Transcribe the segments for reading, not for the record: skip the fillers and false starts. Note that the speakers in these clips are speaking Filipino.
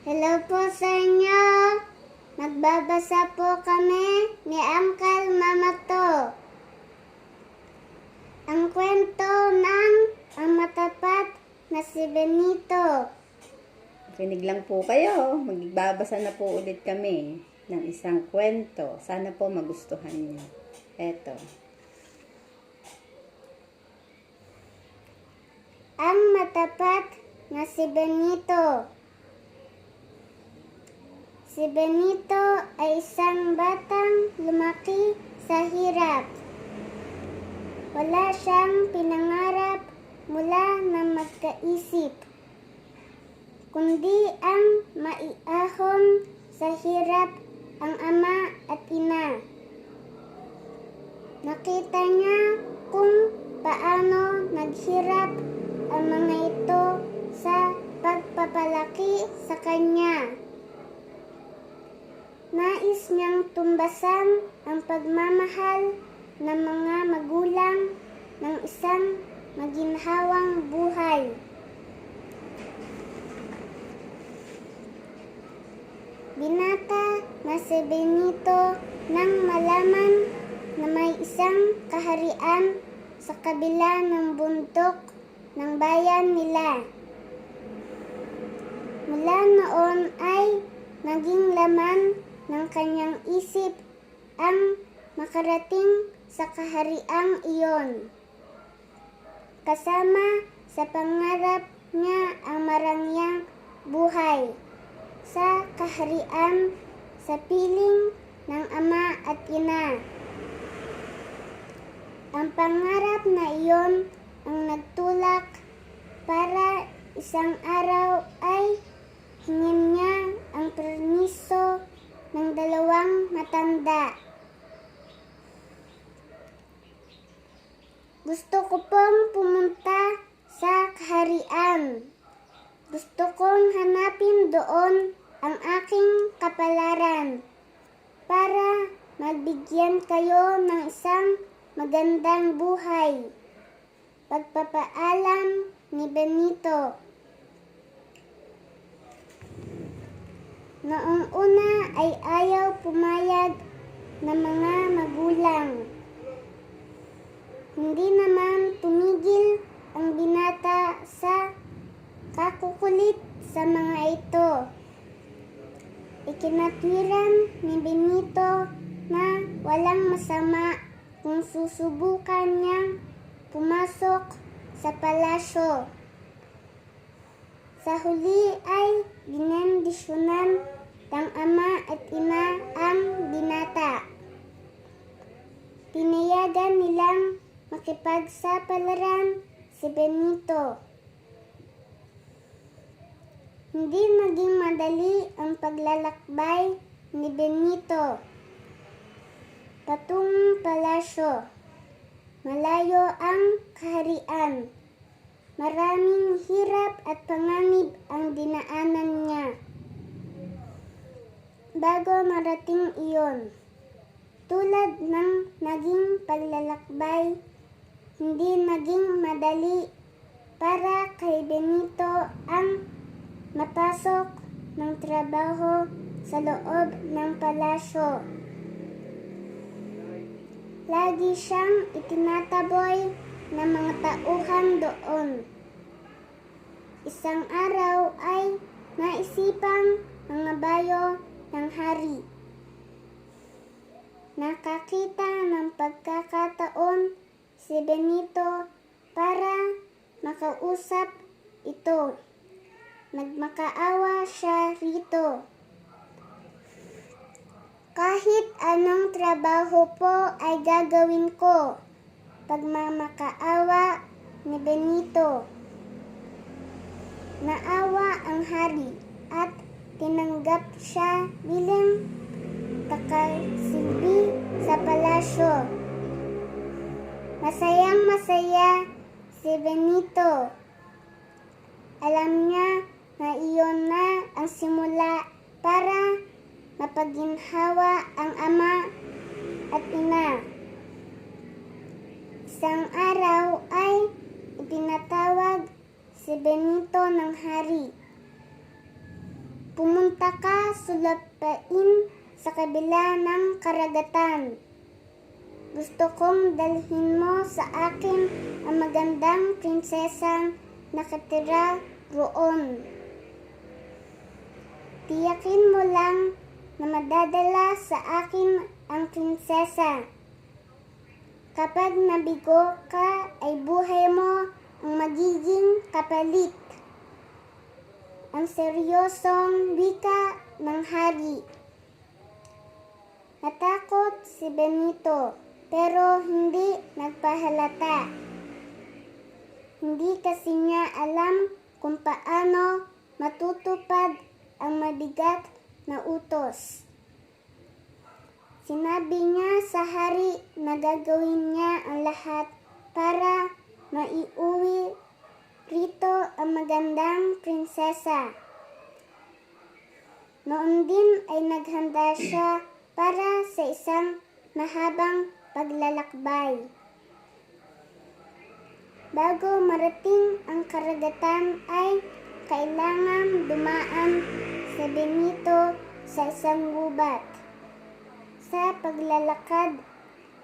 Hello po sa inyo. Magbabasa po kami ni Uncle Mamato. Ang kwento ng ang matapat na si Benito. Kinig lang po kayo. Magbabasa na po ulit kami ng isang kwento. Sana po magustuhan niyo. Eto. Ang matapat na si Benito. Si Benito ay isang batang lumaki sa hirap. Wala siyang pinangarap mula na magkaisip, kundi ang maiahon sa hirap ang ama at ina. Nakita niya kung paano naghirap ang mga ito sa pagpapalaki sa kanya. Nais niyang tumbasan ang pagmamahal ng mga magulang ng isang maginhawang buhay. Binata na si Benito nang malaman na may isang kaharian sa kabila ng bundok ng bayan nila. Mula noon ay naging laman ng kanyang isip ang makarating sa kahariang iyon. Kasama sa pangarap niya ang marangyang buhay sa kaharian sa piling ng ama at ina. Ang pangarap na iyon ang nagtulak para isang araw ay hingin niya ang permiso ng dalawang matanda. Gusto ko pong pumunta sa kaharian. Gusto kong hanapin doon ang aking kapalaran para magbigyan kayo ng isang magandang buhay. Pagpapaalam ni Benito. Noong una ay ayaw pumayag ng mga magulang. Hindi naman tumigil ang binata sa kakukulit sa mga ito. Ikinatwiran ni Benito na walang masama kung susubukan niyang pumasok sa palasyo. Sa huli ay binendisyonan ng ama at ina ang binata. Tinayagan nilang makipagsapalaran si Benito. Hindi naging madali ang paglalakbay ni Benito patungong palasyo. Malayo ang kaharian. Maraming hirap at panganib ang dinaanan niya bago marating iyon. Tulad ng naging paglalakbay, hindi naging madali para kay Benito ang mapasok ng trabaho sa loob ng palasyo. Lagi siyang itinataboy ng mga tauhan doon. Isang araw ay naisipang mga bayo ng hari. Nakakita ng pagkakataon si Benito para makausap ito. Nagmakaawa siya rito. Kahit anong trabaho po ay gagawin ko. Pagmamakaawa ni Benito. Naawa ang hari at tinanggap siya bilang takasilbi sa palasyo. Masayang masaya si Benito. Alam niya na iyon na ang simula para mapaginhawa ang ama at ina. Isang araw ay itinatawag si Benito ng hari. pumunta ka sulapain sa kabila ng karagatan. Gusto kong dalhin mo sa akin ang magandang prinsesang nakatira roon. Tiyakin mo lang na madadala sa akin ang prinsesa. Kapag nabigo ka, ay buhay mo ang magiging kapalit. Ang seryosong wika ng hari. Natakot si Benito, pero hindi nagpahalata. Hindi kasi niya alam kung paano matutupad ang mabigat na utos. Sinabi niya sa hari na gagawin niya ang lahat para maiuwi rito ang magandang prinsesa. Noon din ay naghanda siya para sa isang mahabang paglalakbay. Bago marating ang karagatan ay kailangan dumaan sa Benito sa isang gubat. Sa paglalakad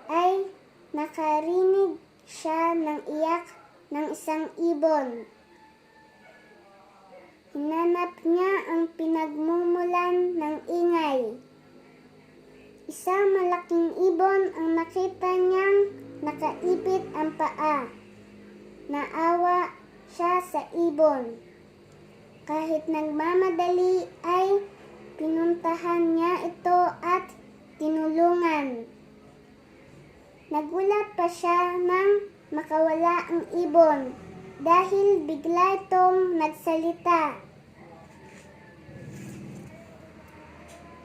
ay nakarinig siya ng iyak ng isang ibon. Hinanap niya ang pinagmumulan ng ingay. Isang malaking ibon ang nakita niyang nakaipit ang paa. Naawa siya sa ibon. Kahit nagmamadali ay pinuntahan niya ito at tinulungan. Nagulat pa siya nang makawala ang ibon dahil bigla itong nagsalita.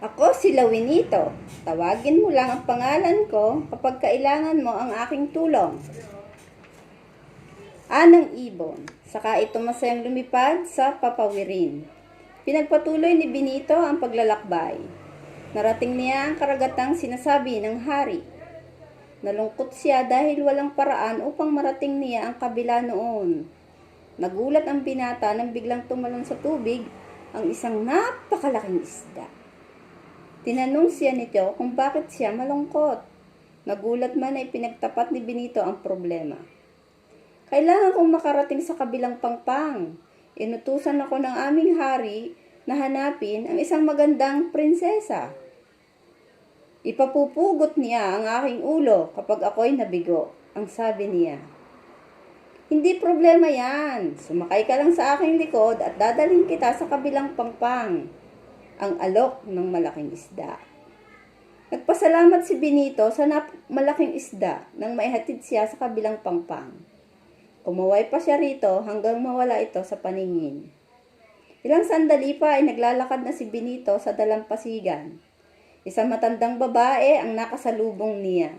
Ako si Lawinito. Tawagin mo lang ang pangalan ko kapag kailangan mo ang aking tulong. Anang ibon, saka ito masayang lumipad sa papawirin. Pinagpatuloy ni Benito ang paglalakbay. Narating niya ang karagatang sinasabi ng hari. Nalungkot siya dahil walang paraan upang marating niya ang kabila noon. Nagulat ang binata nang biglang tumalon sa tubig ang isang napakalaking isda. Tinanong siya nito kung bakit siya malungkot. Nagulat man ay pinagtapat ni Benito ang problema. Kailangan kong makarating sa kabilang pangpang. Inutusan ako ng aming hari na hanapin ang isang magandang prinsesa. Ipapupugot niya ang aking ulo kapag ako'y nabigo, ang sabi niya. Hindi problema yan. Sumakay ka lang sa aking likod at dadalhin kita sa kabilang pangpang. Ang alok ng malaking isda. Nagpasalamat si Benito sa malaking isda nang maihatid siya sa kabilang pangpang. Kumaway pa siya rito hanggang mawala ito sa paningin. Ilang sandali pa ay naglalakad na si Benito sa dalampasigan. Isang matandang babae ang nakasalubong niya.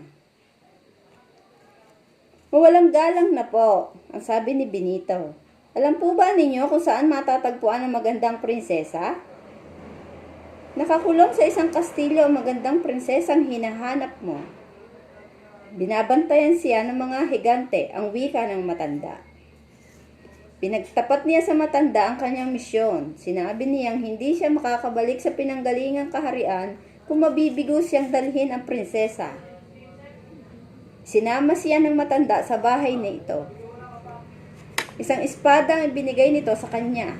Mawalang galang na po, ang sabi ni Benito. Alam po ba ninyo kung saan matatagpuan ang magandang prinsesa? Nakakulong sa isang kastilyo ang magandang prinsesang hinahanap mo. Binabantayan siya ng mga higante, ang wika ng matanda. Pinagtapat niya sa matanda ang kanyang misyon. Sinabi niyang hindi siya makakabalik sa pinanggalingang kaharian kung mabibigo siyang dalhin ang prinsesa. Sinama siya ng matanda sa bahay na ito. Isang espada ang ibinigay nito sa kanya.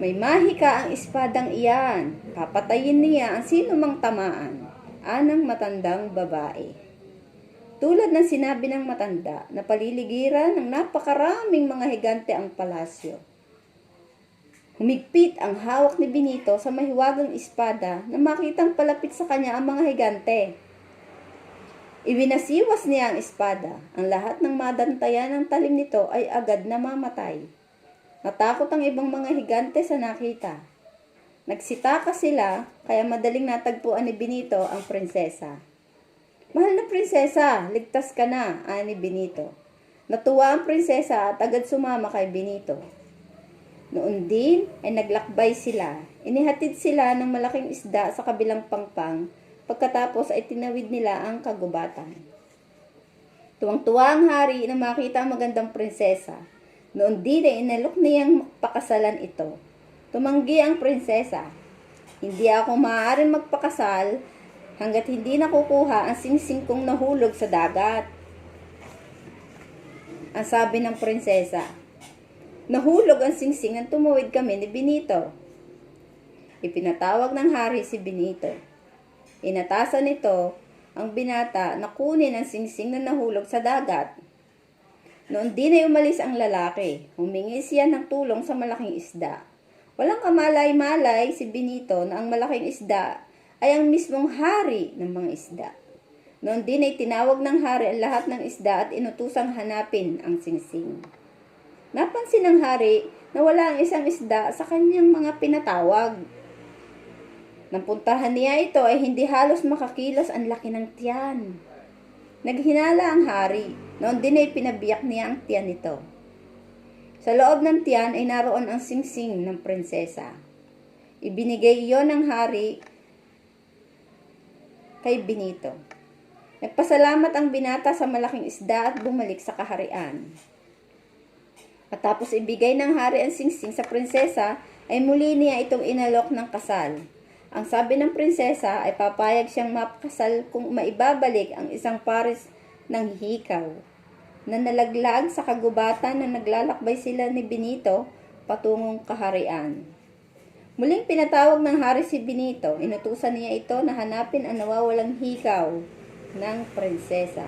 May mahika ang espadang iyan. Papatayin niya ang sinumang tamaan. Anang matandang babae. Tulad ng sinabi ng matanda na paliligiran ng napakaraming mga higante ang palasyo. Humigpit ang hawak ni Benito sa mahiwagang espada na makitang palapit sa kanya ang mga higante. Ibinasiwas niya ang espada. Ang lahat ng madantayan ng talim nito ay agad namamatay. Natakot ang ibang mga higante sa nakita. Nagsitaka sila kaya madaling natagpuan ni Benito ang prinsesa. Mahal na prinsesa, ligtas ka na, ani Benito. Natuwa ang prinsesa at agad sumama kay Benito. Noon din ay naglakbay sila. Inihatid sila ng malaking isda sa kabilang pangpang. Pagkatapos ay tinawid nila ang kagubatan. Tuwang-tuwa ang hari na makita ang magandang prinsesa. Noon din ay inalok niyang pakasalan ito. Tumanggi ang prinsesa. Hindi ako maaaring magpakasal hanggat hindi nakukuha ang singsing kong nahulog sa dagat. Ang sabi ng prinsesa. Nahulog ang singsing at tumawid kami ni Benito. Ipinatawag ng hari si Benito. Inatasan nito ang binata na kunin ang singsing na nahulog sa dagat. Noon din ay umalis ang lalaki. Humingi siya ng tulong sa malaking isda. Walang kamalay-malay si Benito na ang malaking isda ay ang mismong hari ng mga isda. Noon din ay tinawag ng hari ang lahat ng isda at inutusang hanapin ang singsing. Napansin ng hari na wala ang isang isda sa kanyang mga pinatawag. Nang puntahan niya ito ay hindi halos makakilos ang laki ng tiyan. Naghinala ang hari. Noon din ay pinabiyak niya ang tiyan nito. Sa loob ng tiyan ay naroon ang singsing ng prinsesa. Ibinigay iyon ng hari kay Benito. Nagpasalamat ang binata sa malaking isda at bumalik sa kaharian. At tapos ibigay ng hari ang singsing sa prinsesa, ay muli niya itong inalok ng kasal. Ang sabi ng prinsesa ay papayag siyang mapakasal kung maibabalik ang isang pares ng hikaw na nalaglag sa kagubatan na naglalakbay sila ni Benito patungong kaharian. Muling pinatawag ng hari si Benito. Inutusan niya ito na hanapin ang nawawalang hikaw ng prinsesa.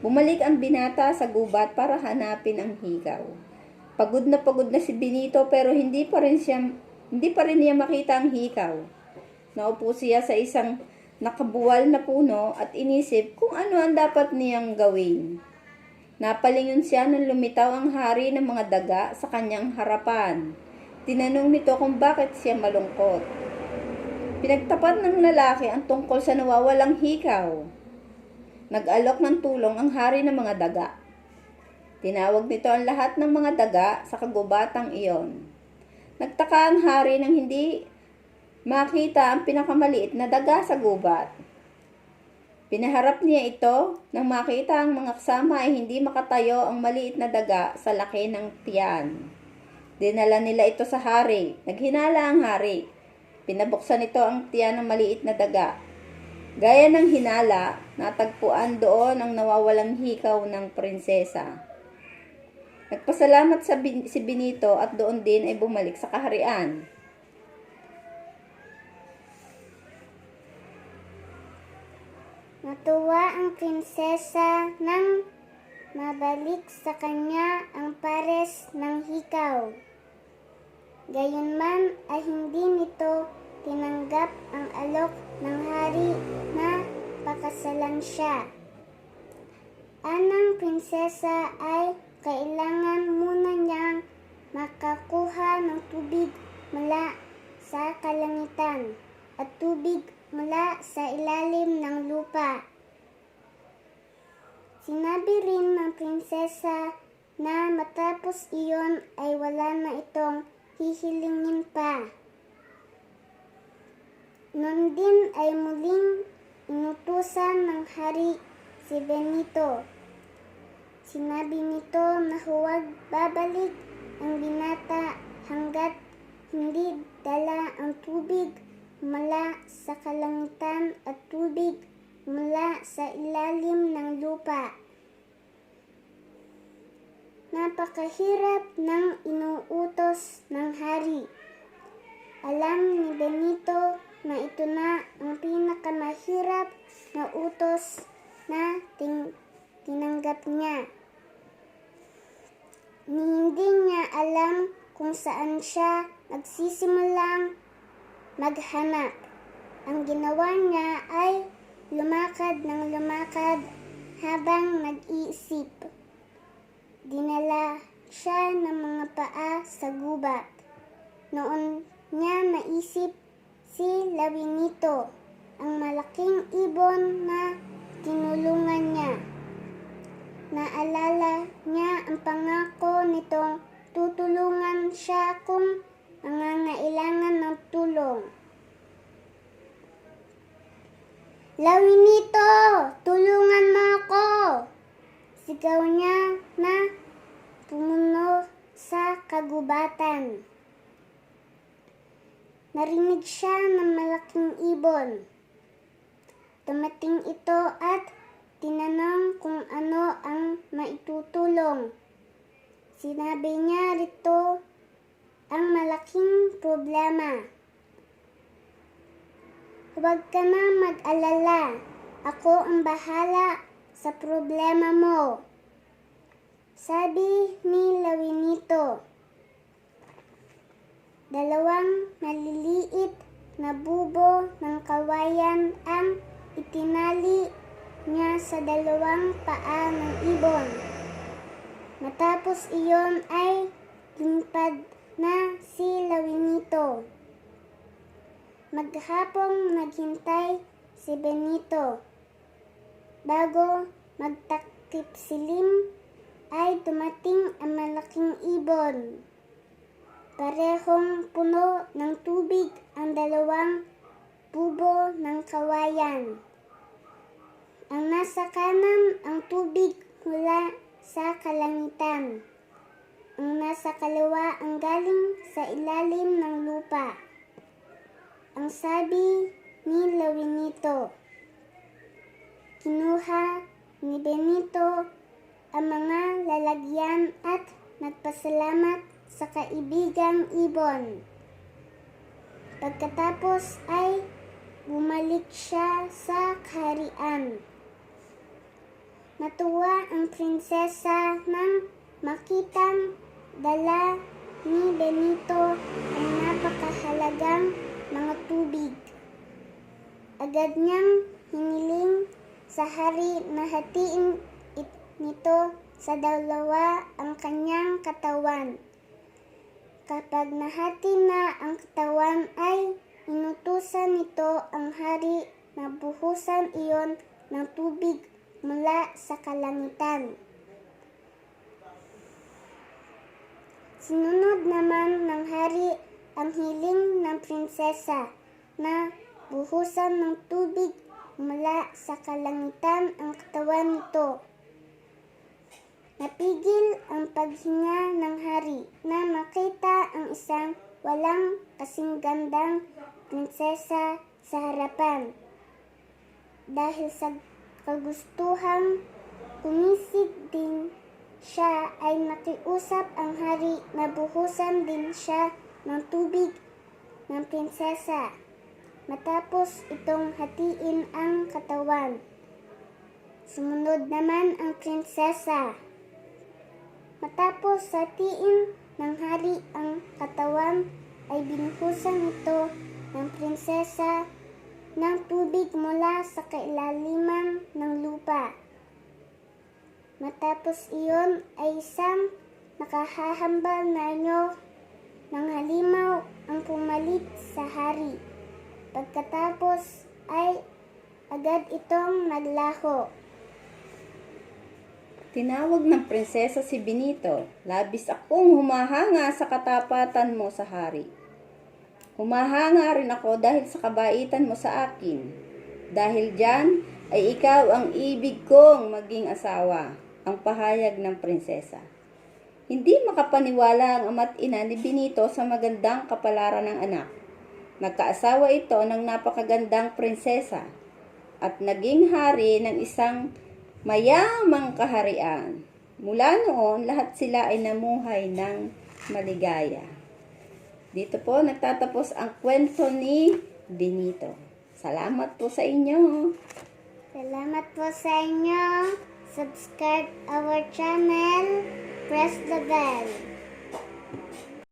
Bumalik ang binata sa gubat para hanapin ang hikaw. Pagod na si Benito pero hindi pa rin niya makita ang hikaw. Naupo siya sa isang nakabuwal na puno at inisip kung ano ang dapat niyang gawin. Napalingon siya nang lumitaw ang hari ng mga daga sa kanyang harapan. Tinanong nito kung bakit siya malungkot. Pinagtapat ng lalaki ang tungkol sa nawawalang hikaw. Nag-alok ng tulong ang hari ng mga daga. Tinawag nito ang lahat ng mga daga sa kagubatang iyon. Nagtaka ang hari nang hindi makita ang pinakamaliit na daga sa gubat. Pinaharap niya ito nang makita ang mga kasama ay hindi makatayo ang maliit na daga sa laki ng tiyan. Dinala nila ito sa hari. Naghinala ang hari. Pinabuksan nito ang tiyan ng maliit na daga. Gaya ng hinala, natagpuan doon ang nawawalang hikaw ng prinsesa. Nagpasalamat si Benito at doon din ay bumalik sa kaharian. Natuwa ang prinsesa nang mabalik sa kanya ang pares ng hikaw. Gayunman ay hindi nito tinanggap ang alok ng hari na pakasalan siya. Anang prinsesa ay kailangan muna niyang makakuha ng tubig mula sa kalangitan at tubig mula sa ilalim ng lupa. Sinabi rin ng prinsesa na matapos iyon ay wala na itong hihilingin pa. Noon din ay muling inutusan ng hari si Benito. Sinabi nito na huwag babalik ang binata hanggat hindi dala ang tubig mula sa kalangitan at tubig mula sa ilalim ng lupa. Napakahirap ng inuutos ng hari. Alam ni Benito na ito na ang pinakamahirap na utos na tinanggap niya. Hindi niya alam kung saan siya nagsisimulang maghanap. Ang ginawa niya ay lumakad ng lumakad habang nag-iisip. Dinala siya ng mga paa sa gubat. Noon niya naisip si Lawinito, ang malaking ibon na tinulungan niya. Naalala niya ang pangako nitong tutulungan siya kung nangangailangan ng tulong. Lawinito, tulungan mo ako! Sigaw niya na pumuno sa kagubatan. narinig siya ng malaking ibon. Dumating ito at tinanong kung ano ang maitutulong. Sinabi niya rito ang malaking problema. Huwag ka na mag-alala. Ako ang bahala sa problema mo, sabi ni Lawinito. Dalawang maliliit na bubo ng kawayan ang itinali niya sa dalawang paa ng ibon. Matapos iyon ay lumipad na si Lawinito. Maghapong naghintay si Benito. Bago magtakip silim ay dumating ang malaking ibon. Parehong puno ng tubig ang dalawang bubo ng kawayan. Ang nasa kanan ang tubig mula sa kalangitan. Ang nasa kaliwa ang galing sa ilalim ng lupa. Ang sabi ni Lawinito. Kinuha ni Benito ang mga lalagyan at nagpasalamat sa kaibigang ibon. Pagkatapos ay bumalik siya sa kaharian. Natuwa ang prinsesa nang makitang dala ni Benito ang napakahalagang mga tubig. Agad niyang hiniling sa hari na hatiin nito sa dalawa ang kanyang katawan. Kapag nahati na ang katawan ay inutusan nito ang hari na buhusan iyon ng tubig mula sa kalangitan. Sinunod naman ng hari ang hiling ng prinsesa na buhusan ng tubig mula sa kalangitan ang katawan nito. Napigil ang paghinga ng hari na makita ang isang walang kasing gandang prinsesa sa harapan. Dahil sa kagustuhang umisig din siya ay nakiusap ang hari na buhusan din siya ng tubig ng prinsesa. Matapos itong hatiin ang katawan. Sumunod naman ang prinsesa. Matapos hatiin ng hari ang katawan ay binuhusan ito ng prinsesa ng tubig mula sa kailaliman ng lupa. Matapos iyon ay isang nakahahambal na anyo ng halimaw ang pumalit sa hari. Pagkatapos ay agad itong naglaho. Tinawag ng prinsesa si Benito. Labis akong humahanga sa katapatan mo sa hari. Humahanga rin ako dahil sa kabaitan mo sa akin. Dahil dyan ay ikaw ang ibig kong maging asawa, ang pahayag ng prinsesa. Hindi makapaniwala ang ama't ina ni Benito sa magandang kapalaran ng anak. Nagkaasawa ito ng napakagandang prinsesa at naging hari ng isang mayamang kaharian. Mula noon, lahat sila ay namuhay ng maligaya. Dito po nagtatapos ang kwento ni Benito. Salamat po sa inyo. Salamat po sa inyo. Subscribe our channel. Press the bell.